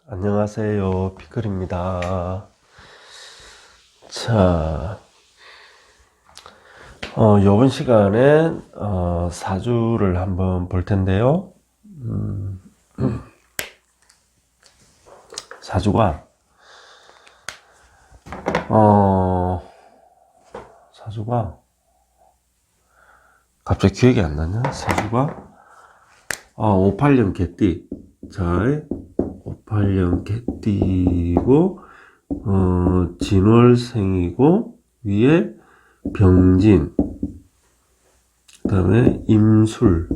안녕하세요. 피클입니다. 자, 이번 시간에 사주를 한번 볼 텐데요. 사주가 갑자기 기억이 안 나냐? 사주가 58년 개띠. 자, 58년 개띠고 진월생이고 위에 병진, 그 다음에 임술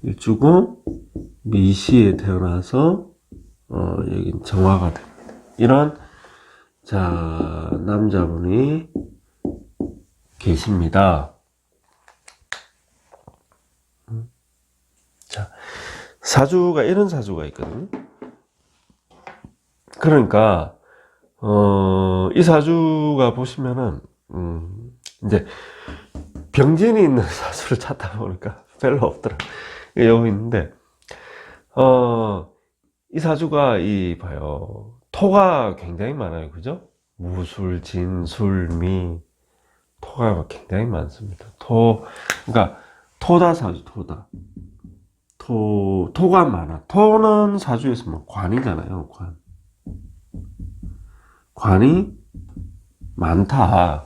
일주고 미시에 태어나서 여긴 정화가 됩니다. 이런 남자분이 계십니다. 자, 사주가 이런 사주가 있거든요. 그러니까 이 사주가 보시면은 이제 병진이 있는 사주를 찾다 보니까 별로 없더라고요. 여기 있는데 이 사주가 봐요. 토가 굉장히 많아요. 그죠? 무술, 진, 술, 미 토가 굉장히 많습니다. 그러니까 토다 사주, 토다. 토가 많아. 토는 사주에서 뭐 관이잖아요. 관이 많다.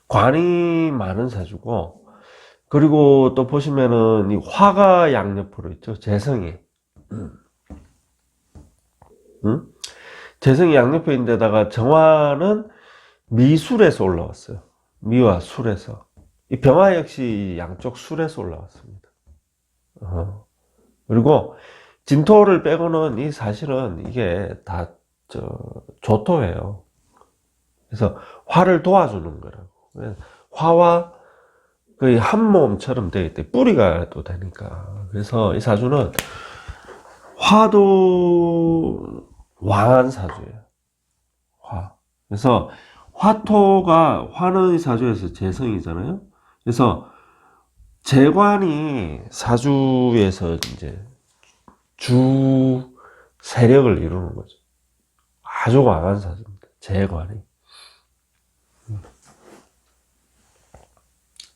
관이 많은 사주고, 그리고 또 보시면은 이 화가 양옆으로 있죠. 재성이. 재성이 양옆에 있는데다가 정화는 미술에서 올라왔어요. 미와 술에서. 이 병화 역시 양쪽 술에서 올라왔습니다. 그리고 진토를 빼고는 이 사실은 이게 다 조토예요. 그래서 화를 도와주는 거라고. 화와 거의 한 몸처럼 되기 때문에 뿌리가 또 되니까. 그래서 이 사주는 화도 왕한 사주예요. 화. 그래서 화는 이 사주에서 재성이잖아요. 그래서 재관이 사주에서 이제 주 세력을 이루는 거죠. 아주 강한 사주입니다. 재관이.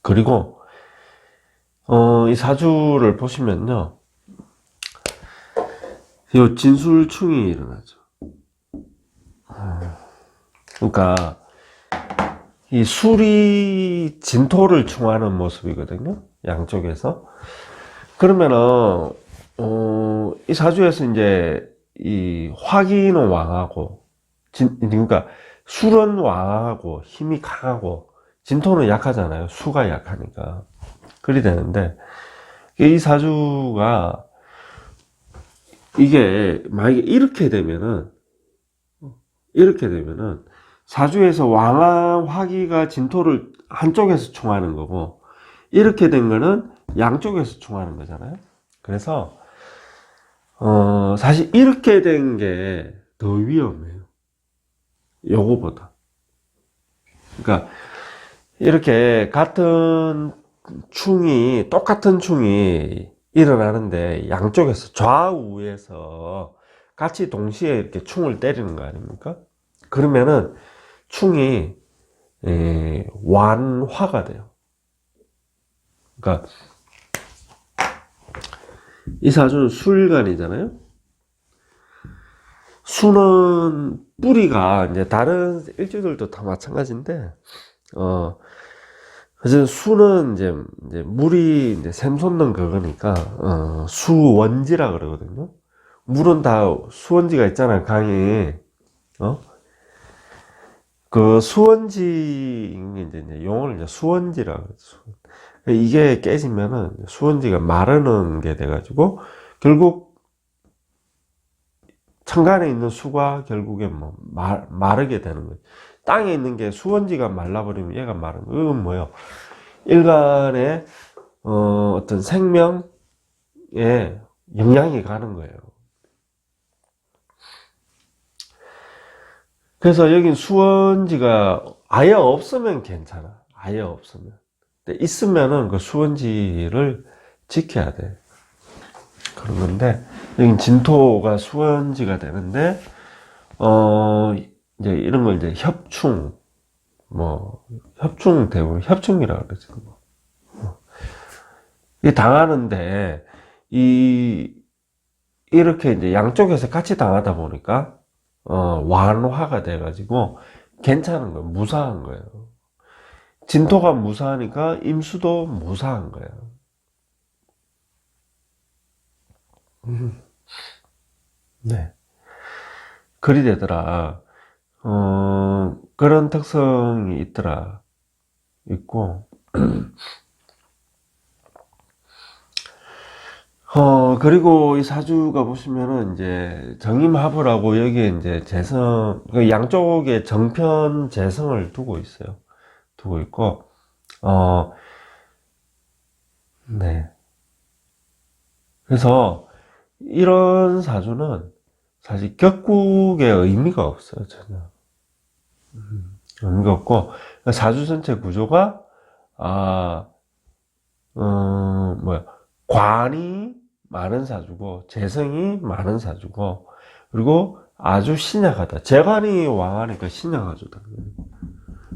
그리고 이 사주를 보시면요, 이 진술충이 일어나죠. 그러니까 이 술이 진토를 충하는 모습이거든요. 양쪽에서. 그러면은 이 사주에서 이제 이 화기는 왕하고 그러니까 술은 왕하고 힘이 강하고 진토는 약하잖아요. 수가 약하니까. 그리 되는데 이 사주가 이게 만약에 이렇게 되면은 사주에서 왕한 화기가 진토를 한쪽에서 충하는 거고, 이렇게 된 거는 양쪽에서 충하는 거잖아요. 그래서 사실 이렇게 된 게 더 위험해요. 요거보다. 그러니까 이렇게 똑같은 충이 일어나는데 양쪽에서 좌우에서 같이 동시에 이렇게 충을 때리는 거 아닙니까? 그러면은 충이 완화가 돼요. 그러니까 이 사주는 술간이잖아요. 수는 뿌리가 이제 다른 일주들도 다 마찬가지인데, 그래서 수는 이제 물이 이제 샘솟는 그거니까 수원지라 그러거든요. 물은 다 수원지가 있잖아요, 강에. 그 수원지, 이제 용어를 이제 수원지라 그러죠. 이게 깨지면은 수원지가 마르는 게 돼가지고 결국 천간에 있는 수가 결국에 뭐 마르게 되는 거예요. 땅에 있는 게 수원지가 말라버리면 얘가 마른 거예요. 이건 뭐예요? 일간의 어떤 생명에 영향이 가는 거예요. 그래서 여긴 수원지가 아예 없으면 괜찮아. 아예 없으면. 근데 있으면은 그 수원지를 지켜야 돼. 그런 건데, 여긴 진토가 수원지가 되는데, 이제 이런 걸 이제 협충, 협충 대부분 협충이라고 그러죠. 이 당하는데, 이렇게 이제 양쪽에서 같이 당하다 보니까, 완화가 돼가지고, 괜찮은 거예요. 무사한 거예요. 진토가 무사하니까 임수도 무사한 거예요. 네. 그리 되더라. 그런 특성이 있더라. 있고, 그리고 이 사주가 보시면은 이제 정임합을하고 여기에 이제 재성, 그 양쪽에 정편 재성을 두고 있어요. 두고 있고, 네. 그래서 이런 사주는 사실 격국의 의미가 없어요, 전혀. 의미가 없고, 사주 전체 구조가, 관이 많은 사주고, 재성이 많은 사주고, 그리고 아주 신약하다. 재관이 왕하니까 신약하죠, 당연히.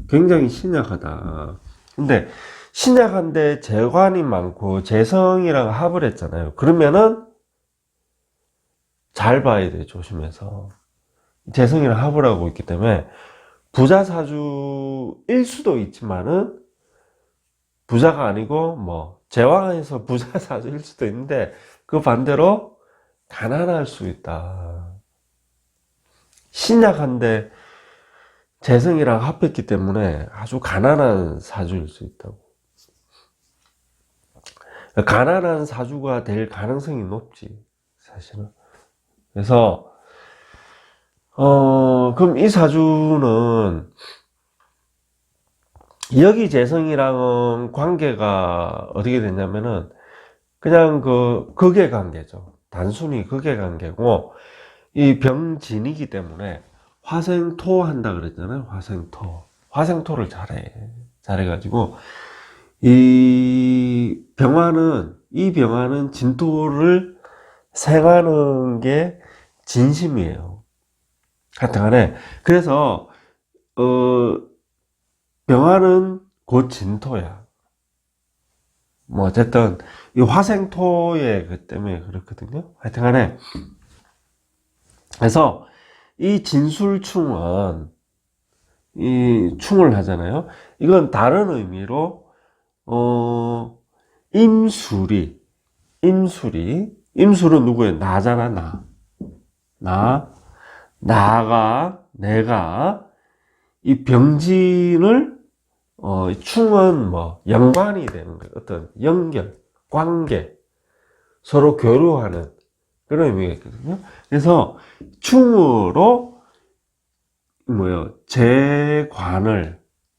굉장히 신약하다. 근데, 신약한데 재관이 많고, 재성이랑 합을 했잖아요. 그러면은, 잘 봐야 돼, 조심해서. 재성이랑 합을 하고 있기 때문에, 부자 사주일 수도 있지만은, 부자가 아니고, 제왕에서 부자 사주일 수도 있는데, 그 반대로, 가난할 수 있다. 신약한데, 재성이랑 합했기 때문에 아주 가난한 사주일 수 있다고. 가난한 사주가 될 가능성이 높지, 사실은. 그래서, 그럼 이 사주는, 여기 재성이랑은 관계가 어떻게 되냐면은, 그냥 극의 관계죠. 단순히 극의 관계고, 이 병진이기 때문에, 화생토 한다 그랬잖아요. 화생토. 화생토를 잘해가지고, 이 병화는 진토를 생하는 게 진심이에요. 하여튼 간에, 그래서, 병화는 곧 진토야. 어쨌든, 이 화생토의 그 때문에 그렇거든요. 하여튼 간에, 그래서, 이 진술충은, 이 충을 하잖아요. 이건 다른 의미로, 임술은 누구예요? 나잖아, 내가, 이 병진을, 충은 연관이 되는 거예요. 어떤 연결, 관계, 서로 교류하는 그런 의미가 있거든요. 그래서 충으로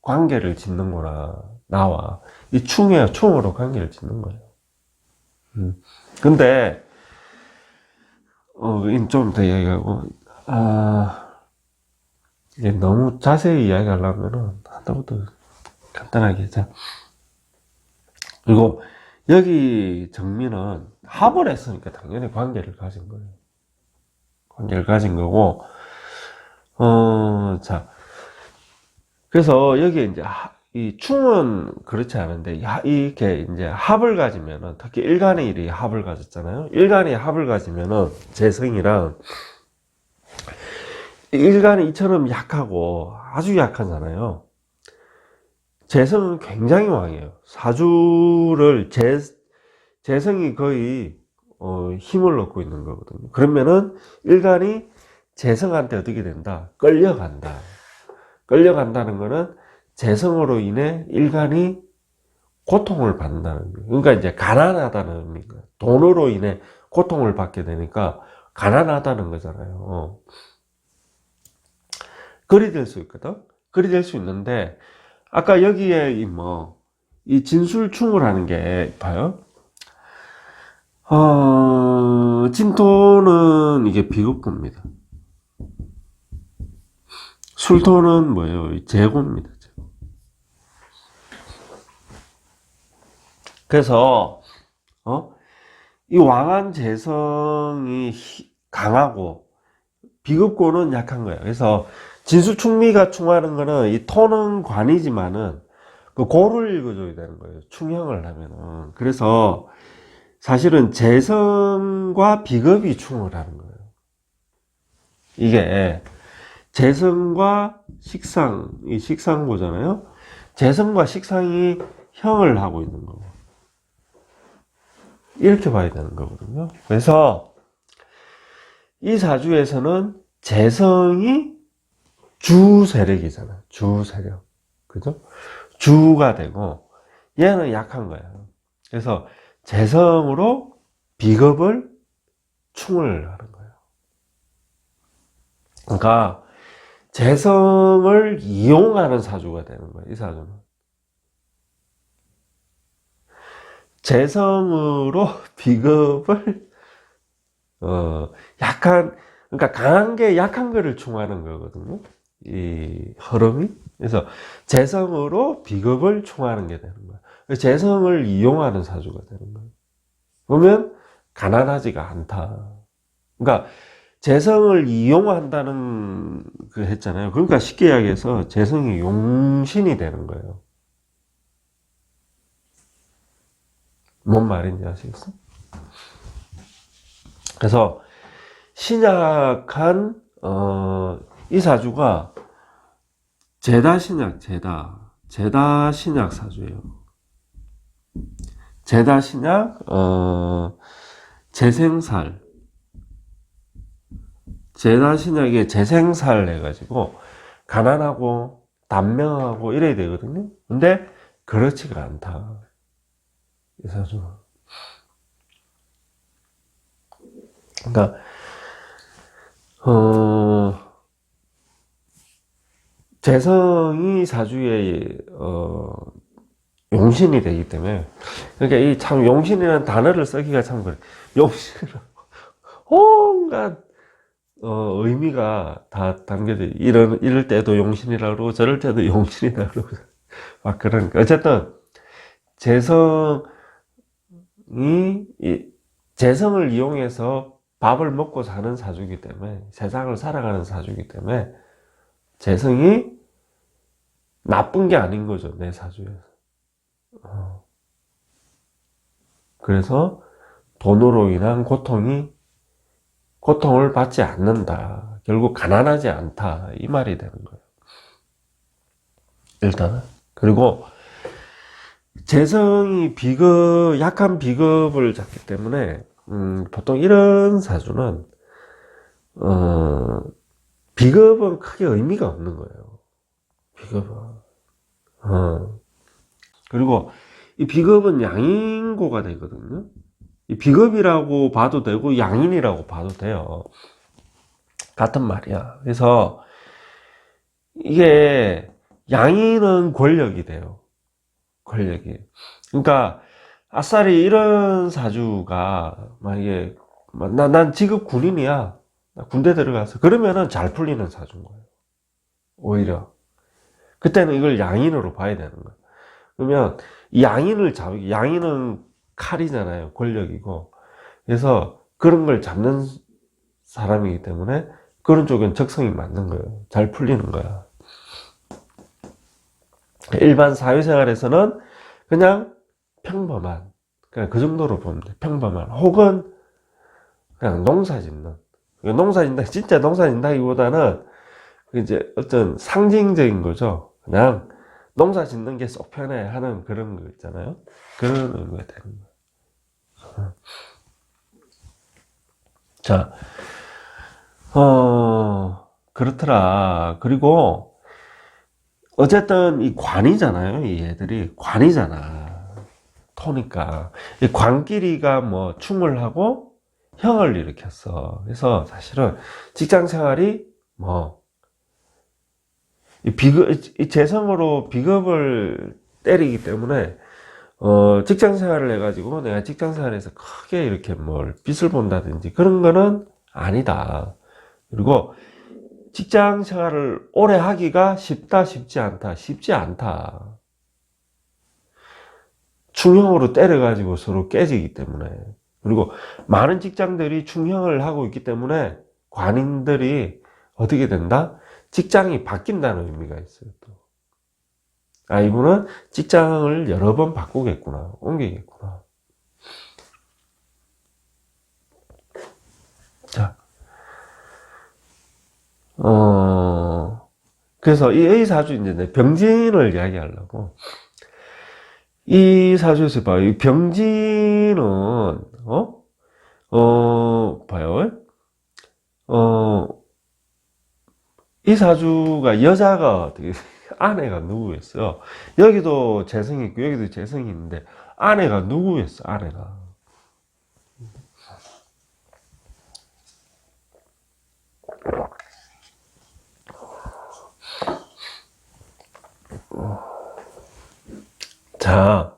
관계를 짓는 거라 나와. 이 충으로 관계를 짓는 거예요. 근데 좀 더 이야기하고, 이게 너무 자세히 이야기하려면은 한다고도 간단하게 자. 그리고 여기 정민은 합을 했으니까 당연히 관계를 가진 거예요. 관계를 가진 거고, 자. 그래서 여기 이제 이 충은 그렇지 않은데, 이렇게 이제 합을 가지면은, 특히 일간의 일이 합을 가졌잖아요. 일간이 합을 가지면은, 재성이랑, 일간이 이처럼 약하고, 아주 약하잖아요. 재성은 굉장히 왕이에요. 사주를, 재성이 거의, 힘을 얻고 있는 거거든요. 그러면은, 일간이 재성한테 어떻게 된다? 끌려간다는 거는, 재성으로 인해 일간이 고통을 받는다는 거예요. 그러니까 이제 가난하다는 의미가, 돈으로 인해 고통을 받게 되니까 가난하다는 거잖아요. 그리 될 수 있거든. 그리 될 수 있는데, 아까 여기에 이 진술충을 하는 게 봐요. 진토는 이게 비급고입니다. 술토는 뭐예요? 재고입니다. 그래서 이 왕한 재성이 강하고 비급고는 약한 거예요. 그래서 진수충미가 충하는 거는 이 토는 관이지만은 그 고를 읽어줘야 되는 거예요. 충형을 하면은. 그래서 사실은 재성과 비급이 충을 하는 거예요. 이게 재성과 식상, 이 식상고잖아요. 재성과 식상이 형을 하고 있는 거고. 이렇게 봐야 되는 거거든요. 그래서 이 사주에서는 재성이 주 세력이잖아요. 주 세력. 그죠? 주가 되고, 얘는 약한 거예요. 그래서 재성으로 비겁을 충을 하는 거예요. 그러니까, 재성을 이용하는 사주가 되는 거예요. 이 사주는. 재성으로 비겁을, 그러니까 강한 게 약한 거를 충하는 거거든요. 이 흐름이. 그래서 재성으로 비겁을 충하는 게 되는 거예요. 재성을 이용하는 사주가 되는 거예요. 그러면 가난하지가 않다. 그러니까 재성을 이용한다는 그 했잖아요. 그러니까 쉽게 이야기해서 재성이 용신이 되는 거예요. 뭔 말인지 아시겠어? 그래서 신약한 이 사주가 제다 신약 사주예요. 제다 신약 재생살 제다 신약에 재생살 해가지고 가난하고 단명하고 이래야 되거든요. 근데 그렇지가 않다. 이 사주는. 그러니까 재성이 사주의 용신이 되기 때문에, 그러니까 이 참 용신이라는 단어를 쓰기가 참 그래. 용신은 온갖 의미가 다 담겨져. 이럴 때도 용신이라고 그러고 저럴 때도 용신이라고 그러고 막 그러니까 어쨌든 재성을 이용해서 밥을 먹고 사는 사주이기 때문에, 세상을 살아가는 사주이기 때문에 재성이 나쁜 게 아닌 거죠, 내 사주에서. 그래서 돈으로 인한 고통을 받지 않는다. 결국 가난하지 않다. 이 말이 되는 거예요. 일단은. 그리고 재성이 약한 비겁을 잡기 때문에, 보통 이런 사주는, 비겁은 크게 의미가 없는 거예요. 비겁은. 그리고 이 비겁은 양인고가 되거든요. 이 비겁이라고 봐도 되고 양인이라고 봐도 돼요. 같은 말이야. 그래서 이게 양인은 권력이 돼요. 권력이. 그러니까 아싸리 이런 사주가 만약에 난 지금 군인이야. 나 군대 들어가서 그러면은 잘 풀리는 사주인 거예요. 오히려 그때는 이걸 양인으로 봐야 되는 거예요. 그러면 양인은 칼이잖아요. 권력이고. 그래서 그런 걸 잡는 사람이기 때문에 그런 쪽은 적성이 맞는 거예요. 잘 풀리는 거야. 일반 사회생활에서는 그냥 평범한, 그냥 그 정도로 보면 돼. 평범한. 혹은 그냥 농사 짓는. 진짜 농사 짓는다기보다는 이제 어떤 상징적인 거죠. 그냥 농사 짓는 게 쏙 편해 하는 그런 거 있잖아요. 그런 의미가 되는 거예요. 자, 그렇더라. 그리고 어쨌든 이 관이잖아요. 이 애들이 관이잖아. 토니까. 이 관끼리가 뭐 충을 하고 형을 일으켰어. 그래서 사실은 직장 생활이 이 재성으로 비겁을 때리기 때문에, 직장 생활을 해가지고 내가 직장 생활에서 크게 이렇게 빚을 본다든지 그런 거는 아니다. 그리고 직장 생활을 오래 하기가 쉽지 않다. 충형으로 때려가지고 서로 깨지기 때문에. 그리고 많은 직장들이 충형을 하고 있기 때문에 관인들이 어떻게 된다? 직장이 바뀐다는 의미가 있어요. 또. 아, 이분은 직장을 여러 번 바꾸겠구나, 옮기겠구나. 자, 그래서 이 A사주 이제 병진을 이야기하려고. 이 사주에서 봐요. 이 병진은, 봐요. 이 사주가 여자가 어떻게, 아내가 누구였어요? 여기도 재성이 있고, 여기도 재성이 있는데, 아내가 누구였어, 아내가. 자,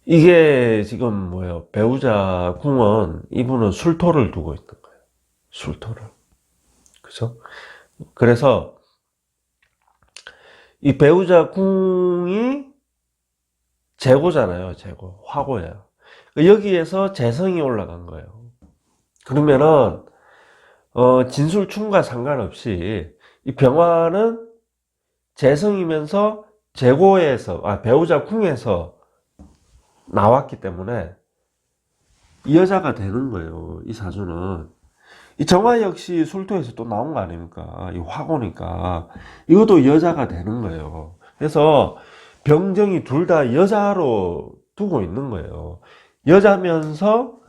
이게 지금 뭐예요? 배우자 궁은 이분은 술토를 두고 있는 거예요. 술토를. 그죠? 그래서 이 배우자 궁이 재고잖아요. 재고. 화고예요. 여기에서 재성이 올라간 거예요. 그러면은 진술충과 상관없이 이 병화는 재성이면서 재고에서 배우자 궁에서 나왔기 때문에 이 여자가 되는 거예요. 이 사주는. 이 정화 역시 술토에서 또 나온 거 아닙니까? 이 화고니까 이것도 여자가 되는 거예요. 그래서 병정이 둘 다 여자로 두고 있는 거예요. 여자면서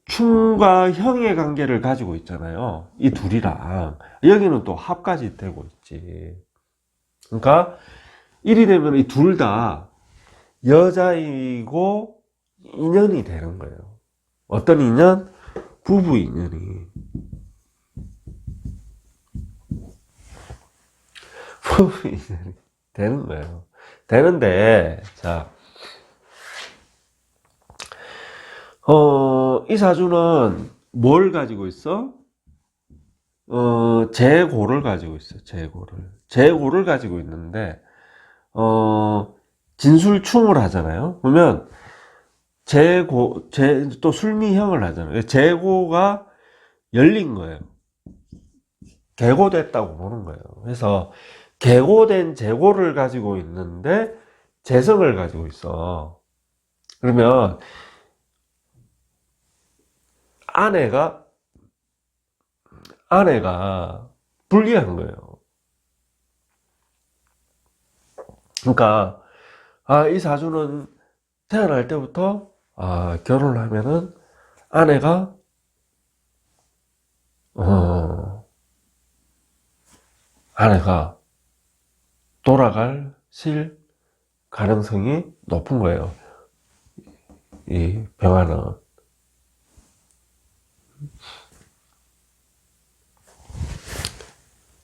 충과 형의 관계를 가지고 있잖아요. 이 둘이랑. 여기는 또 합까지 되고 있지. 그러니까 일이 되면 이 둘 다 여자이고 인연이 되는 거예요. 어떤 인연? 부부 인연이. 부부 인연이 되는 거예요. 되는데, 자, 이 사주는 뭘 가지고 있어? 재고를 가지고 있어, 재고를. 재고를 가지고 있는데, 진술충을 하잖아요. 그러면, 또 술미형을 하잖아요. 재고가 열린 거예요. 개고됐다고 보는 거예요. 그래서, 개고된 재고를 가지고 있는데, 재성을 가지고 있어. 그러면, 아내가 불리한 거예요. 그러니까 이 사주는 태어날 때부터 결혼을 하면은 아내가 돌아가실 가능성이 높은 거예요. 이 병화는.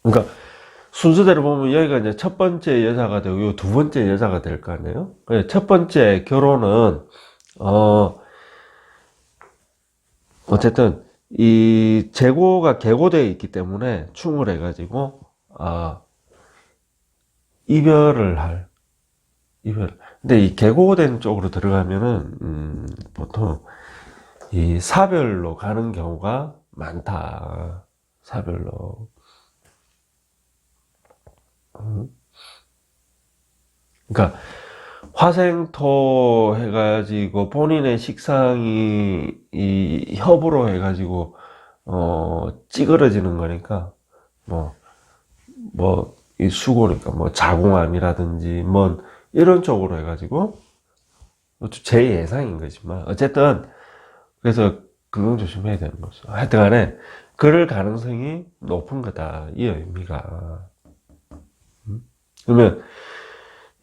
그러니까 순서대로 보면 여기가 이제 첫 번째 여자가 되고 두 번째 여자가 될 거 아니에요? 첫 번째 결혼은 어쨌든 이 재고가 개고되어 있기 때문에 충을 해가지고 이별. 근데 이 개고된 쪽으로 들어가면은 보통 이 사별로 가는 경우가 많다. 사별로. 그러니까 화생토 해가지고 본인의 식상이 이 협으로 해가지고 찌그러지는 거니까 이 수고니까 자궁암이라든지 이런 쪽으로 해가지고 제 예상인 거지만 어쨌든 그래서 그건 조심해야 되는 거죠. 하여튼간에 그럴 가능성이 높은 거다 이 의미가. 그러면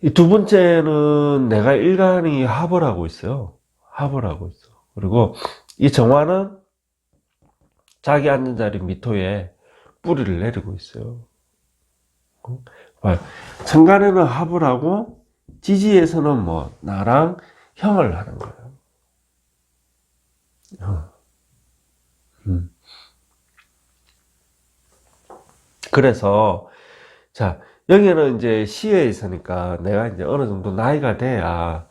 이 두 번째는 내가 일간이 합을 하고 있어요. 합을 하고 있어. 그리고 이 정화는 자기 앉은 자리 미토에 뿌리를 내리고 있어요. 천간에는 합을 하고 지지에서는 나랑 형을 하는 거예요. 그래서 자 여기는 이제 시에 있으니까 내가 이제 어느 정도 나이가 돼야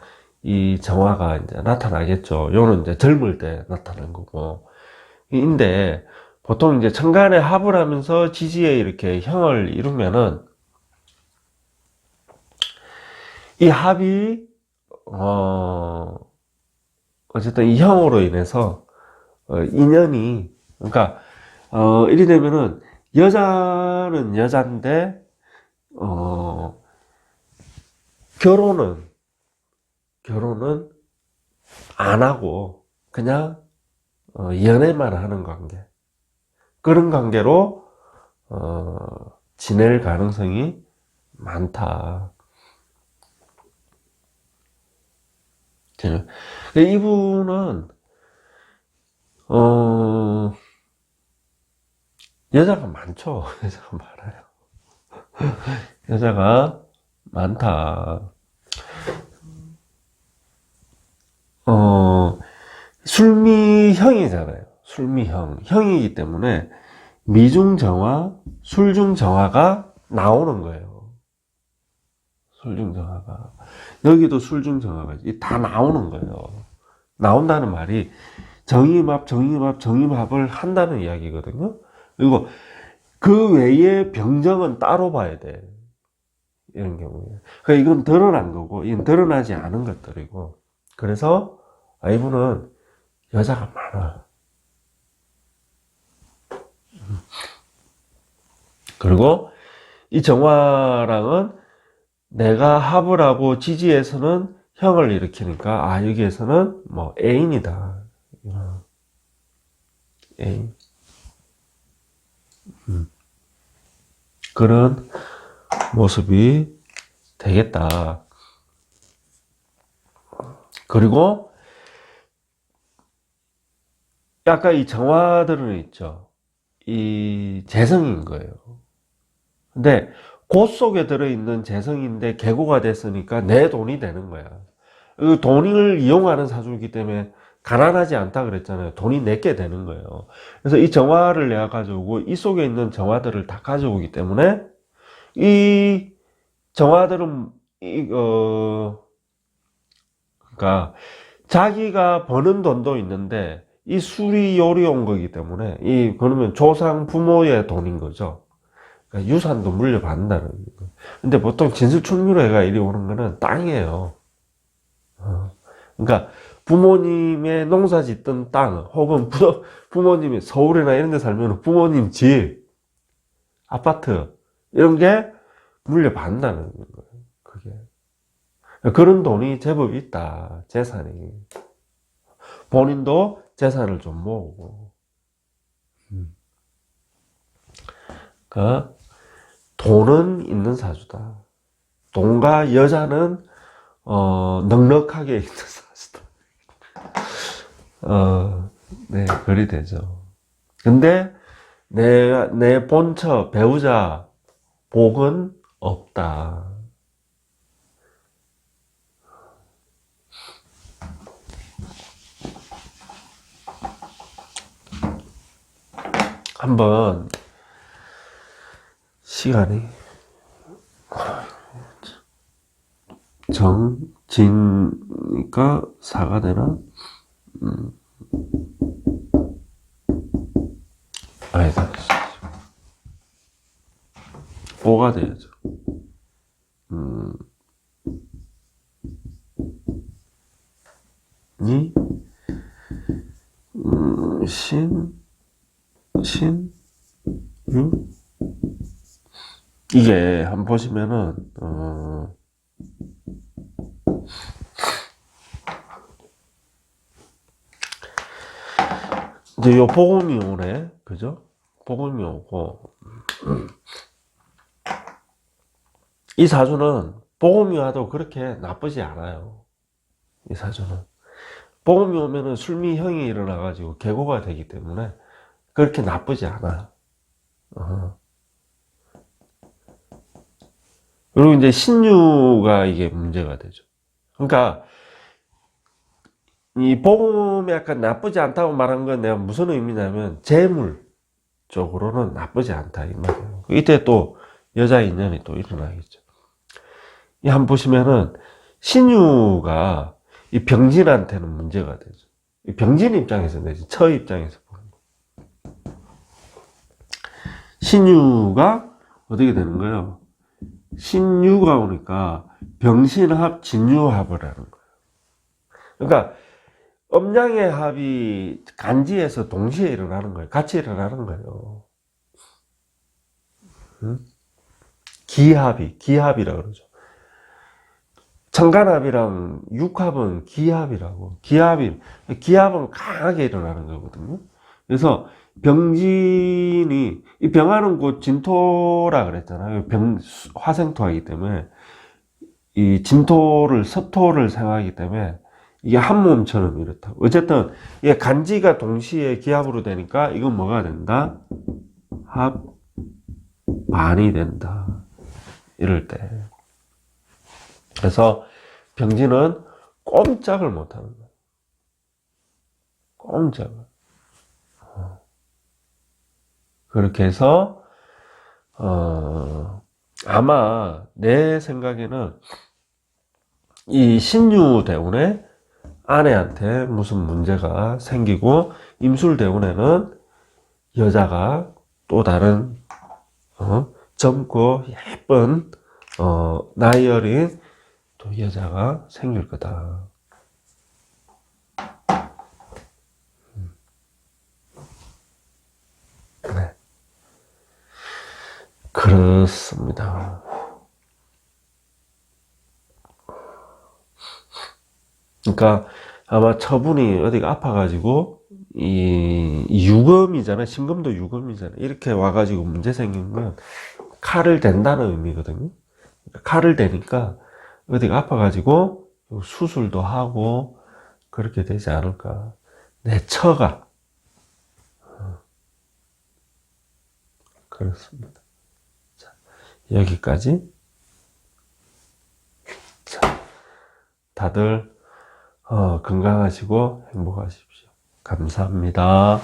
이 정화가 이제 나타나겠죠. 요는 이제 젊을 때 나타난 거고. 인데, 보통 이제 천간에 합을 하면서 지지에 이렇게 형을 이루면은, 이 합이, 어쨌든 이 형으로 인해서, 인연이, 그러니까, 이리 되면은, 여자는 여잔데, 결혼은 안 하고, 그냥, 연애만 하는 관계. 그런 관계로, 지낼 가능성이 많다. 이분은, 여자가 많죠. 여자가 많아요. 여자가 많다. 술미형이잖아요. 술미형. 형이기 때문에 미중정화, 술중정화가 나오는 거예요. 술중정화가. 여기도 술중정화가 다 나오는 거예요. 나온다는 말이 정임합을 한다는 이야기거든요. 그리고 그 외에 병정은 따로 봐야 돼. 이런 경우에. 그러니까 이건 드러난 거고, 이건 드러나지 않은 것들이고. 그래서 이분은 여자가 많아. 그리고 이 정화랑은 내가 합을 하고 지지에서는 형을 일으키니까, 여기에서는 뭐 애인이다. 애인. 그런 모습이 되겠다. 그리고 아까 이 정화들은 있죠. 이 재성인 거예요. 근데 곳 속에 들어있는 재성인데 계고가 됐으니까 내 돈이 되는 거야. 그 돈을 이용하는 사주이기 때문에 가난하지 않다 그랬잖아요. 돈이 내게 되는 거예요. 그래서 이 정화를 내가 가져오고 이 속에 있는 정화들을 다 가져오기 때문에 이 정화들은 그러니까 자기가 버는 돈도 있는데 이 술이 요리온 거기 때문에 그러면 조상 부모의 돈인 거죠. 그러니까 유산도 물려받는다는 거. 근데 보통 진술충유래가 이리 오는 거는 땅이에요. 그러니까 부모님의 농사 짓던 땅 혹은 부모님이 서울이나 이런 데 살면 부모님 집, 아파트 이런 게 물려받는다는 거예요. 그게. 그런 돈이 제법 있다. 재산이. 본인도 재산을 좀 모으고. 그러니까 돈은 있는 사주다. 돈과 여자는 넉넉하게 있는 사주다. 네, 그리 되죠. 근데 내 본처 배우자 복은 없다. 한번 시간이 정진이니까 사가 되나? 아니다. 오가 돼야죠. 니, 유. 이게 한번 보시면은 이제 요 복음이 오네, 그죠? 복음이 오고 이 사주는 복음이 와도 그렇게 나쁘지 않아요. 이 사주는 복음이 오면은 술미형이 일어나가지고 계고가 되기 때문에 그렇게 나쁘지 않아. 그리고 이제 신유가 이게 문제가 되죠. 그러니까 이 복음이 약간 나쁘지 않다고 말한 건 내가 무슨 의미냐면 재물 쪽으로는 나쁘지 않다 이 말이에요. 이때 또 여자 인연이 또 일어나겠죠. 이 한번 보시면은 신유가 이 병진한테는 문제가 되죠. 이 병진 입장에서 내지 처 입장에서 보는 거. 신유가 어떻게 되는 거예요? 신유가 오니까 병신합, 진유합을 하는 거예요. 그러니까 음양의 합이 간지에서 동시에 일어나는 거예요. 같이 일어나는 거예요. 기합이라 그러죠. 청간합이랑 육합은 기합이라고. 기합은 강하게 일어나는 거거든요. 그래서 병진이, 이 병화는 곧 진토라 그랬잖아요. 화생토하기 때문에, 이 진토를, 섭토를 생하기 때문에, 이게 한 몸처럼 이렇다고. 어쨌든, 이게 간지가 동시에 기합으로 되니까, 이건 뭐가 된다? 합반이 된다. 이럴 때. 그래서 병진은 꼼짝을 못하는 거예요. 꼼짝을. 그렇게 해서 아마 내 생각에는 이 신유대운에 아내한테 무슨 문제가 생기고, 임술대운에는 여자가 또 다른 젊고 예쁜 나이 어린 또 여자가 생길 거다. 네. 그렇습니다. 그러니까 아마 처분이 어디가 아파가지고 이 유검이잖아. 신금도 유검이잖아. 이렇게 와가지고 문제 생긴 건 칼을 댄다는 의미거든요. 칼을 대니까 어디가 아파가지고 수술도 하고 그렇게 되지 않을까. 내 처가. 그렇습니다. 자, 여기까지. 자, 다들 건강하시고 행복하십시오. 감사합니다.